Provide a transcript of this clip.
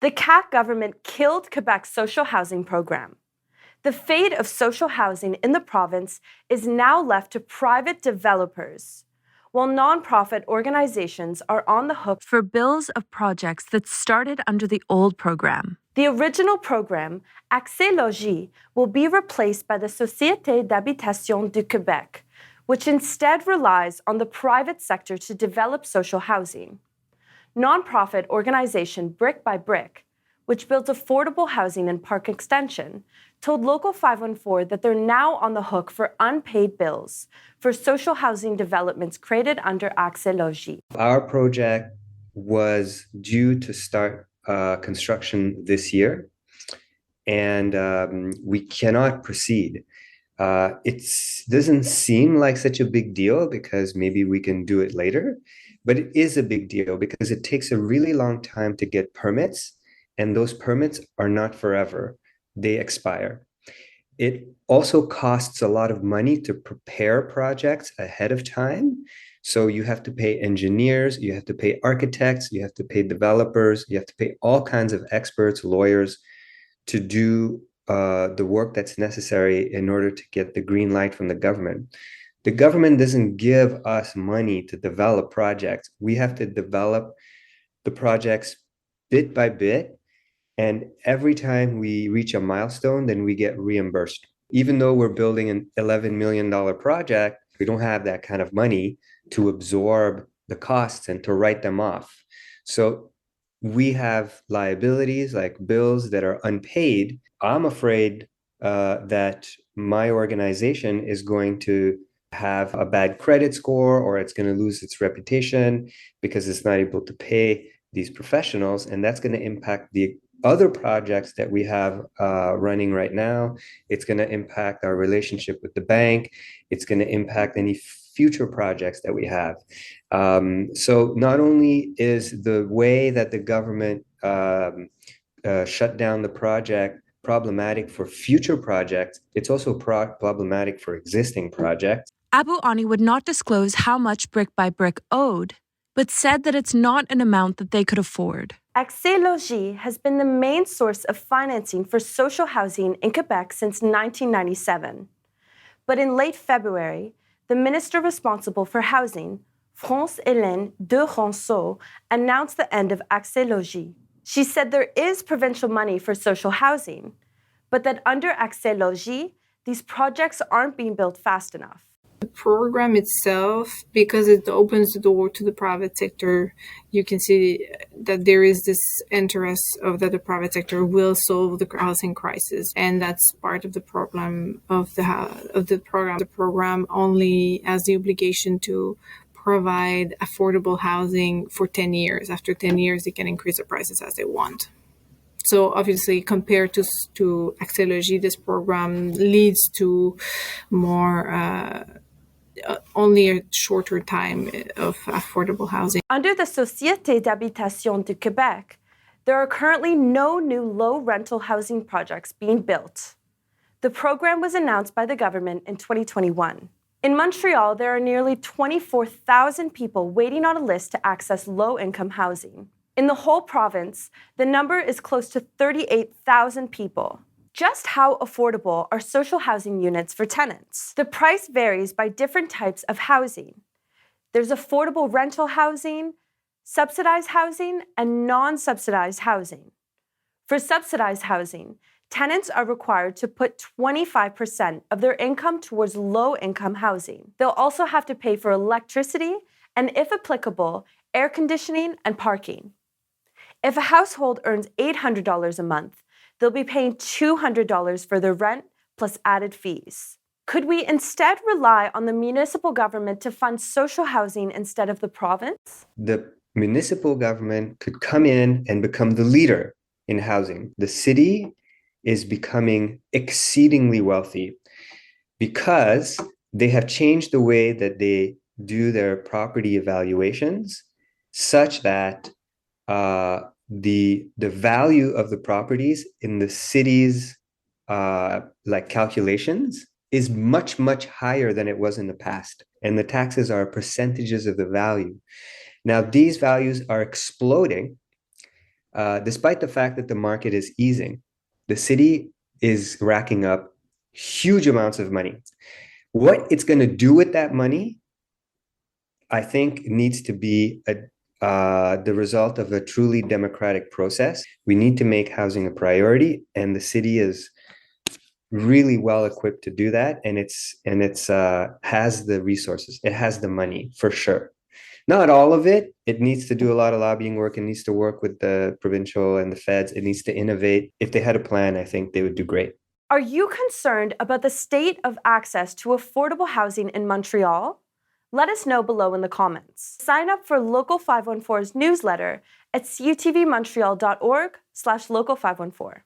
The CAQ government killed Quebec's social housing program. The fate of social housing in the province is now left to private developers, while nonprofit organizations are on the hook for bills of projects that started under the old program. The original program, AccèsLogis, will be replaced by the Société d'Habitation du Québec, which instead relies on the private sector to develop social housing. Nonprofit organization Brick by Brick, which builds affordable housing in Parc-Extension, told Local 514 that they're now on the hook for unpaid bills for social housing developments created under AccèsLogis. Our project was due to start construction this year, and we cannot proceed. It doesn't seem like such a big deal because maybe we can do it later, but it is a big deal because it takes a really long time to get permits, and those permits are not forever. They expire. It also costs a lot of money to prepare projects ahead of time. So you have to pay engineers, you have to pay architects, you have to pay developers, you have to pay all kinds of experts, lawyers to do the work that's necessary in order to get the green light from the government. The government doesn't give us money to develop projects. We have to develop the projects bit by bit. And every time we reach a milestone, then we get reimbursed. Even though we're building an $11 million project, we don't have that kind of money to absorb the costs and to write them off. So we have liabilities like bills that are unpaid. I'm afraid that my organization is going to have a bad credit score, or it's going to lose its reputation because it's not able to pay these professionals. And that's going to impact the other projects that we have running right now. It's going to impact our relationship with the bank. It's going to impact any future projects that we have. So not only is the way that the government shut down the project problematic for future projects, it's also problematic for existing projects. Abu Ani would not disclose how much Brick by Brick owed, but said that it's not an amount that they could afford. AccèsLogis has been the main source of financing for social housing in Quebec since 1997. But in late February, the minister responsible for housing, France-Hélène de Ronceau, announced the end of AccèsLogis. She said there is provincial money for social housing, but that under AccèsLogis, these projects aren't being built fast enough. The program itself, because it opens the door to the private sector, you can see that there is this interest of that the private sector will solve the housing crisis, and that's part of the problem of the program. The program only has the obligation to provide affordable housing for 10 years. After 10 years, they can increase the prices as they want. So obviously, compared to AccèsLogis, this program leads to more only a shorter time of affordable housing. Under the Société d'Habitation du Québec, there are currently no new low rental housing projects being built. The program was announced by the government in 2021. In Montreal, there are nearly 24,000 people waiting on a list to access low-income housing. In the whole province, the number is close to 38,000 people. Just how affordable are social housing units for tenants? The price varies by different types of housing. There's affordable rental housing, subsidized housing, and non-subsidized housing. For subsidized housing, tenants are required to put 25% of their income towards low-income housing. They'll also have to pay for electricity and, if applicable, air conditioning and parking. If a household earns $800 a month, they'll be paying $200 for their rent plus added fees. Could we instead rely on the municipal government to fund social housing instead of the province? The municipal government could come in and become the leader in housing. The city is becoming exceedingly wealthy because they have changed the way that they do their property evaluations such that the value of the properties in the city's calculations is much higher than it was in the past, and the taxes are percentages of the value. Now these values are exploding despite the fact that the market is easing, the city is racking up huge amounts of money. What it's going to do with that money, I think, needs to be the result of a truly democratic process. We need to make housing a priority, and the city is really well equipped to do that, and it's has the resources, it has the money for sure. Not all of it. It needs to do a lot of lobbying work. It needs to work with the provincial and the feds. It needs to innovate. If they had a plan, I think they would do great. Are you concerned about the state of access to affordable housing in Montreal? Let us know below in the comments. Sign up for Local 514's newsletter at cutvmontreal.org/local514.